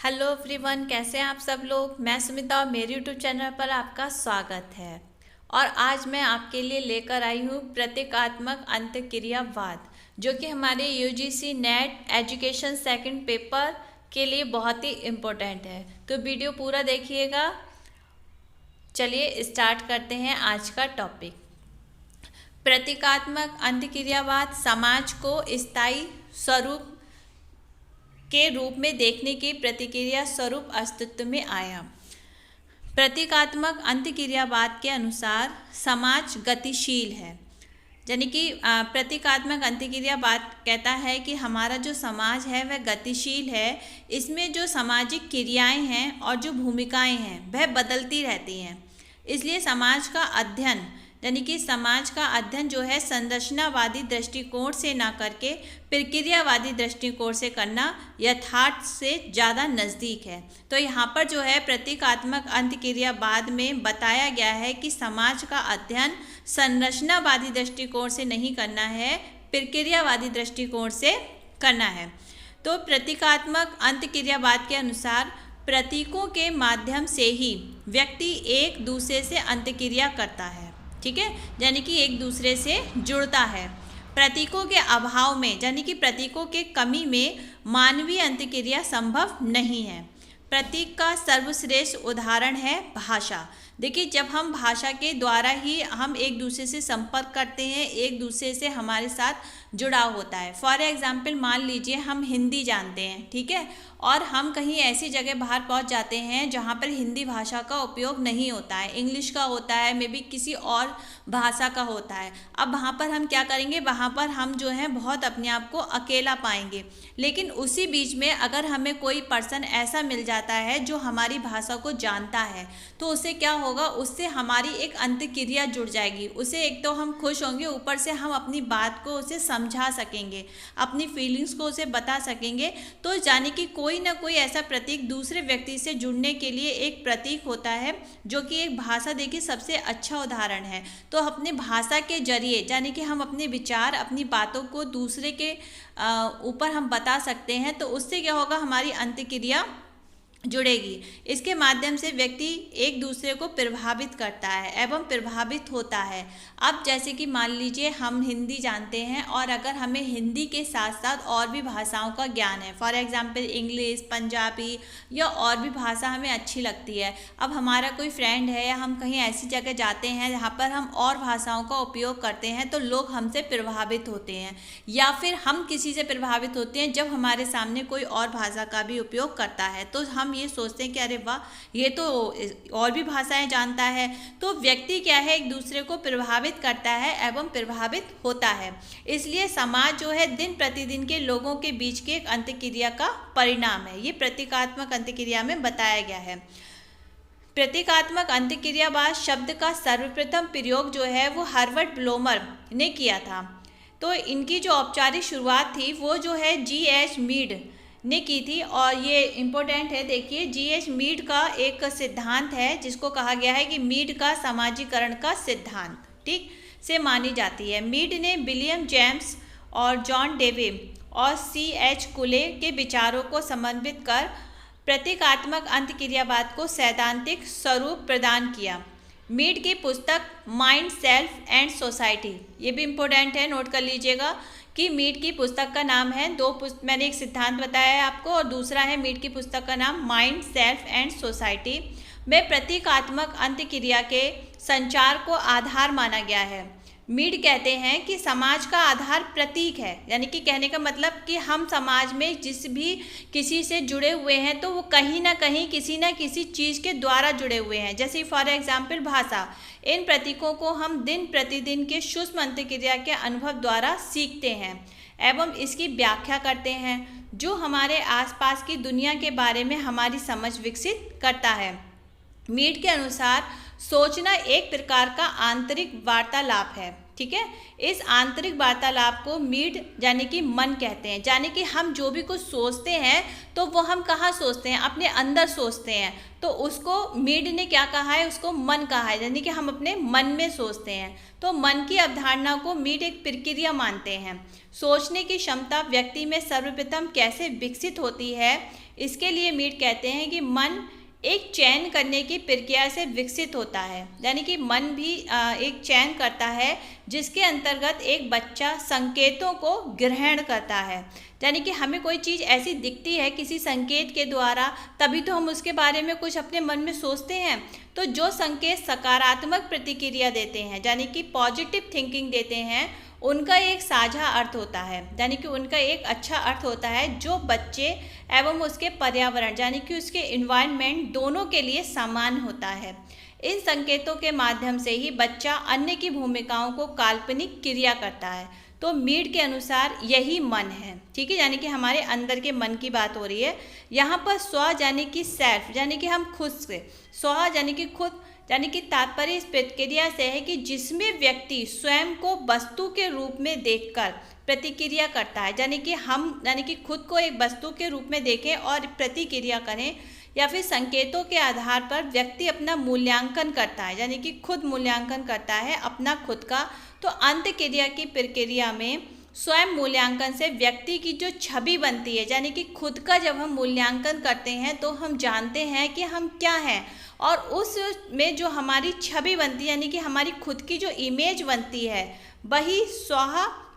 Hello everyone, कैसे हैं आप सब लोग। मैं सुमिता और मेरे यूट्यूब चैनल पर आपका स्वागत है। और आज मैं आपके लिए लेकर आई हूँ प्रतीकात्मक अंतःक्रियावाद, जो कि हमारे UGC net education second paper के लिए बहुत ही इम्पोर्टेंट है। तो वीडियो पूरा देखिएगा। चलिए स्टार्ट करते हैं आज का टॉपिक। प्रतीकात्मक अंतःक्रियावाद समाज को स्थायी स्वरूप के रूप में देखने की प्रतिक्रिया स्वरूप अस्तित्व में आया। प्रतीकात्मक अंतःक्रियावाद के अनुसार समाज गतिशील है, यानी कि प्रतीकात्मक अंतःक्रियावाद कहता है कि हमारा जो समाज है वह गतिशील है। इसमें जो सामाजिक क्रियाएं हैं और जो भूमिकाएं हैं वह बदलती रहती हैं। इसलिए समाज का अध्ययन, यानी कि समाज का अध्ययन जो है संरचनावादी दृष्टिकोण से ना करके प्रक्रियावादी दृष्टिकोण से करना यथार्थ से ज़्यादा नज़दीक है। तो यहाँ पर जो है प्रतीकात्मक अंतःक्रियावाद में बताया गया है कि समाज का अध्ययन संरचनावादी दृष्टिकोण से नहीं करना है, प्रक्रियावादी दृष्टिकोण से करना है। तो प्रतीकात्मक अंतःक्रियावाद के अनुसार प्रतीकों के माध्यम से ही व्यक्ति एक दूसरे से अंतःक्रिया करता है, ठीक है, यानी कि एक दूसरे से जुड़ता है। प्रतीकों के अभाव में, यानी कि प्रतीकों के कमी में मानवीय अंतःक्रिया संभव नहीं है। प्रतीक का सर्वश्रेष्ठ उदाहरण है भाषा। देखिए, जब हम भाषा के द्वारा ही हम एक दूसरे से संपर्क करते हैं, एक दूसरे से हमारे साथ जुड़ाव होता है। फॉर एग्जाम्पल मान लीजिए हम हिंदी जानते हैं, ठीक है, और हम कहीं ऐसी जगह बाहर पहुंच जाते हैं जहां पर हिंदी भाषा का उपयोग नहीं होता है, इंग्लिश का होता है, मे बी किसी और भाषा का होता है। अब वहां पर हम क्या करेंगे, वहां पर हम जो है बहुत अपने आप को अकेला पाएंगे। लेकिन उसी बीच में अगर हमें कोई पर्सन ऐसा मिल जाता है जो हमारी भाषा को जानता है, तो उससे क्या होगा, उससे हमारी एक अंतःक्रिया जुड़ जाएगी। उसे एक तो हम खुश होंगे, ऊपर से हम अपनी बात को उसे समझा सकेंगे, अपनी फीलिंग्स को उसे बता सकेंगे। तो जाने कि कोई ना कोई ऐसा प्रतीक दूसरे व्यक्ति से जुड़ने के लिए एक प्रतीक होता है, जो कि एक भाषा देखिए सबसे अच्छा उदाहरण है। तो अपने भाषा के जरिए, यानी कि हम अपने विचार, अपनी बातों को दूसरे के ऊपर हम बता सकते हैं। तो उससे क्या होगा, हमारी अंतःक्रिया जुड़ेगी। इसके माध्यम से व्यक्ति एक दूसरे को प्रभावित करता है एवं प्रभावित होता है। अब जैसे कि मान लीजिए हम हिंदी जानते हैं और अगर हमें हिंदी के साथ साथ और भी भाषाओं का ज्ञान है, फॉर एग्जांपल इंग्लिश, पंजाबी या और भी भाषा हमें अच्छी लगती है। अब हमारा कोई फ्रेंड है या हम कहीं ऐसी जगह जाते हैं जहाँ पर हम और भाषाओं का उपयोग करते हैं, तो लोग हमसे प्रभावित होते हैं। या फिर हम किसी से प्रभावित होते हैं जब हमारे सामने कोई और भाषा का भी उपयोग करता है, तो हम ये सोचते हैं कि अरे वाह, ये तो और भी भाषाएं जानता है। तो व्यक्ति क्या है, एक दूसरे को प्रभावित करता है एवं प्रभावित होता है। इसलिए समाज जो है दिन प्रतिदिन के लोगों के बीच के एक अंतःक्रिया का परिणाम है। ये प्रतीकात्मक अंतःक्रिया में बताया गया है। प्रतीकात्मक अंतःक्रियावाद शब्द का सर्वप्रथम प्रयोग जो है वो हर्बर्ट ब्लोमर ने किया था। तो इनकी जो औपचारिक शुरुआत थी वो जो है G.H. मीड ने की थी। और ये इम्पोर्टेंट है, देखिए G.H. मीड का एक सिद्धांत है जिसको कहा गया है कि मीड का समाजीकरण का सिद्धांत, ठीक, से मानी जाती है। मीड ने विलियम जेम्स और जॉन डेवे और C.H. कुले के विचारों को समन्वित कर प्रतीकात्मक अंतःक्रियावाद को सैद्धांतिक स्वरूप प्रदान किया। मीड की पुस्तक माइंड, सेल्फ एंड सोसाइटी, ये भी इम्पोर्टेंट है, नोट कर लीजिएगा कि मीड की पुस्तक का नाम है, मैंने एक सिद्धांत बताया है आपको, और दूसरा है मीड की पुस्तक का नाम माइंड, सेल्फ एंड सोसाइटी। में प्रतीकात्मक अंतःक्रिया के संचार को आधार माना गया है। मीड कहते हैं कि समाज का आधार प्रतीक है, यानी कि कहने का मतलब कि हम समाज में जिस भी किसी से जुड़े हुए हैं तो वो कहीं ना कहीं किसी न किसी चीज़ के द्वारा जुड़े हुए हैं। जैसे फॉर एग्जाम्पल भाषा, इन प्रतीकों को हम दिन प्रतिदिन के सूक्ष्म अंतःक्रिया के अनुभव द्वारा सीखते हैं एवं इसकी व्याख्या करते हैं, जो हमारे आसपास की दुनिया के बारे में हमारी समझ विकसित करता है। मीड के अनुसार सोचना एक प्रकार का आंतरिक वार्तालाप है, ठीक है। इस आंतरिक वार्तालाप को मीड यानी कि मन कहते हैं। यानी कि हम जो भी कुछ सोचते हैं तो वो हम कहाँ सोचते हैं, अपने अंदर सोचते हैं। तो उसको मीड ने क्या कहा है, उसको मन कहा है, यानी कि हम अपने मन में सोचते हैं। तो मन की अवधारणा को मीड एक प्रक्रिया मानते हैं। सोचने की क्षमता व्यक्ति में सर्वप्रथम कैसे विकसित होती है, इसके लिए मीड कहते हैं कि मन एक चयन करने की प्रक्रिया से विकसित होता है, यानी कि मन भी एक चयन करता है जिसके अंतर्गत एक बच्चा संकेतों को ग्रहण करता है। यानी कि हमें कोई चीज़ ऐसी दिखती है किसी संकेत के द्वारा, तभी तो हम उसके बारे में कुछ अपने मन में सोचते हैं। तो जो संकेत सकारात्मक प्रतिक्रिया देते हैं, यानी कि पॉजिटिव थिंकिंग देते हैं, उनका एक साझा अर्थ होता है, यानी कि उनका एक अच्छा अर्थ होता है जो बच्चे एवं उसके पर्यावरण यानी कि उसके इन्वायरमेंट दोनों के लिए समान होता है। इन संकेतों के माध्यम से ही बच्चा अन्य की भूमिकाओं को काल्पनिक क्रिया करता है। तो मीड के अनुसार यही मन है, ठीक है, यानी कि हमारे अंदर के मन की बात हो रही है। यहाँ पर स्व यानी कि सेल्फ, यानी कि हम खुद से, स्व यानी कि खुद, यानी कि तात्पर्य इस प्रक्रिया से है कि जिसमें व्यक्ति स्वयं को वस्तु के रूप में देखकर प्रतिक्रिया करता है, यानी कि हम यानी कि खुद को एक वस्तु के रूप में देखें और प्रतिक्रिया करें, या फिर संकेतों के आधार पर व्यक्ति अपना मूल्यांकन करता है, यानी कि खुद मूल्यांकन करता है अपना खुद का। तो अंतःक्रिया की प्रक्रिया में स्वयं मूल्यांकन से व्यक्ति की जो छवि बनती है, यानी कि खुद का जब हम मूल्यांकन करते हैं तो हम जानते हैं कि हम क्या हैं, और उस में जो हमारी छवि बनती है, यानी कि हमारी खुद की जो इमेज बनती है, वही स्व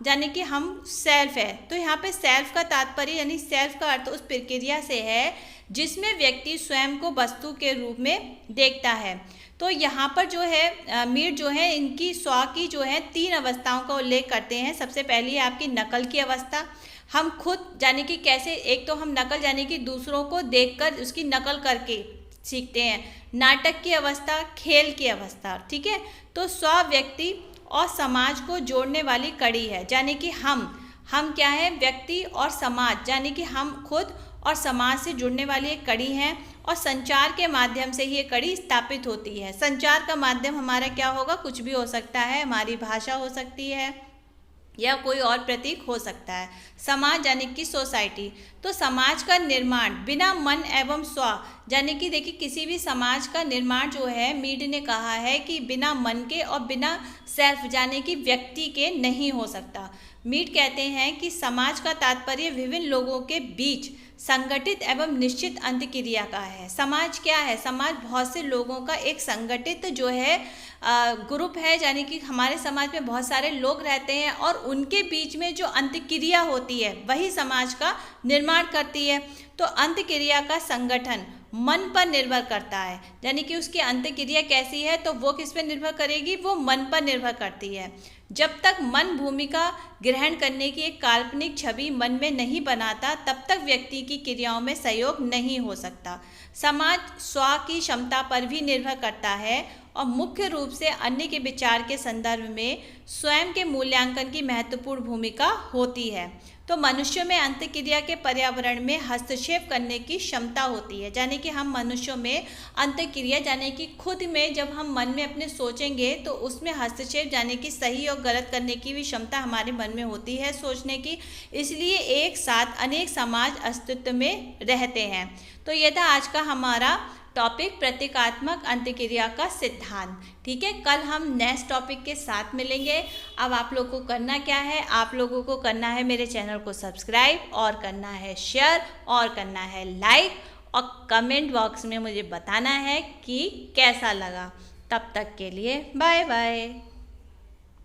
यानी कि हम सेल्फ है। तो यहाँ पे सेल्फ का तात्पर्य यानी सेल्फ का अर्थ उस प्रक्रिया से है जिसमें व्यक्ति स्वयं को वस्तु के रूप में देखता है। तो यहाँ पर जो है मीड जो है इनकी स्व की जो है 3 अवस्थाओं का उल्लेख करते हैं। सबसे पहली है आपकी नकल की अवस्था। हम खुद यानी कि कैसे, एक तो हम नकल यानी कि दूसरों को देखकर उसकी नकल करके सीखते हैं। नाटक की अवस्था, खेल की अवस्था, ठीक है। तो स्व व्यक्ति और समाज को जोड़ने वाली कड़ी है, यानी कि हम क्या है, व्यक्ति और समाज, यानी कि हम खुद और समाज से जुड़ने वाली एक कड़ी है, और संचार के माध्यम से ही ये कड़ी स्थापित होती है। संचार का माध्यम हमारा क्या होगा, कुछ भी हो सकता है, हमारी भाषा हो सकती है या कोई और प्रतीक हो सकता है। समाज यानी कि सोसाइटी। तो समाज का निर्माण बिना मन एवं स्व, यानी कि देखिए किसी भी समाज का निर्माण जो है, मीड ने कहा है कि बिना मन के और बिना सेल्फ यानी कि व्यक्ति के नहीं हो सकता। मीड कहते हैं कि समाज का तात्पर्य विभिन्न लोगों के बीच संगठित एवं निश्चित अंतःक्रिया का है। समाज क्या है, समाज बहुत से लोगों का एक संगठित जो है ग्रुप है, यानी कि हमारे समाज में बहुत सारे लोग रहते हैं और उनके बीच में जो अंतःक्रिया होती है वही समाज का निर्माण करती है। तो अंतःक्रिया का संगठन मन पर निर्भर करता है, यानी कि उसकी अंतःक्रिया कैसी है तो वो किस पर निर्भर करेगी, वो मन पर निर्भर करती है। जब तक मन भूमिका ग्रहण करने की एक काल्पनिक छवि मन में नहीं बनाता, तब तक व्यक्ति की क्रियाओं में सहयोग नहीं हो सकता। समाज स्व की क्षमता पर भी निर्भर करता है और मुख्य रूप से अन्य के विचार के संदर्भ में स्वयं के मूल्यांकन की महत्वपूर्ण भूमिका होती है। तो मनुष्यों में अंतःक्रिया के पर्यावरण में हस्तक्षेप करने की क्षमता होती है, यानी कि हम मनुष्यों में अंतःक्रिया यानी कि खुद में जब हम मन में अपने सोचेंगे तो उसमें हस्तक्षेप यानी कि सही और गलत करने की भी क्षमता हमारे मन में होती है सोचने की। इसलिए एक साथ अनेक समाज अस्तित्व में रहते हैं। तो यह था आज का हमारा टॉपिक, प्रतीकात्मक अंतःक्रिया का सिद्धांत। ठीक है, कल हम नेक्स्ट टॉपिक के साथ मिलेंगे। अब आप लोगों को करना क्या है, आप लोगों को करना है मेरे चैनल को सब्सक्राइब और करना है शेयर और करना है लाइक, और कमेंट बॉक्स में मुझे बताना है कि कैसा लगा। तब तक के लिए बाय बाय।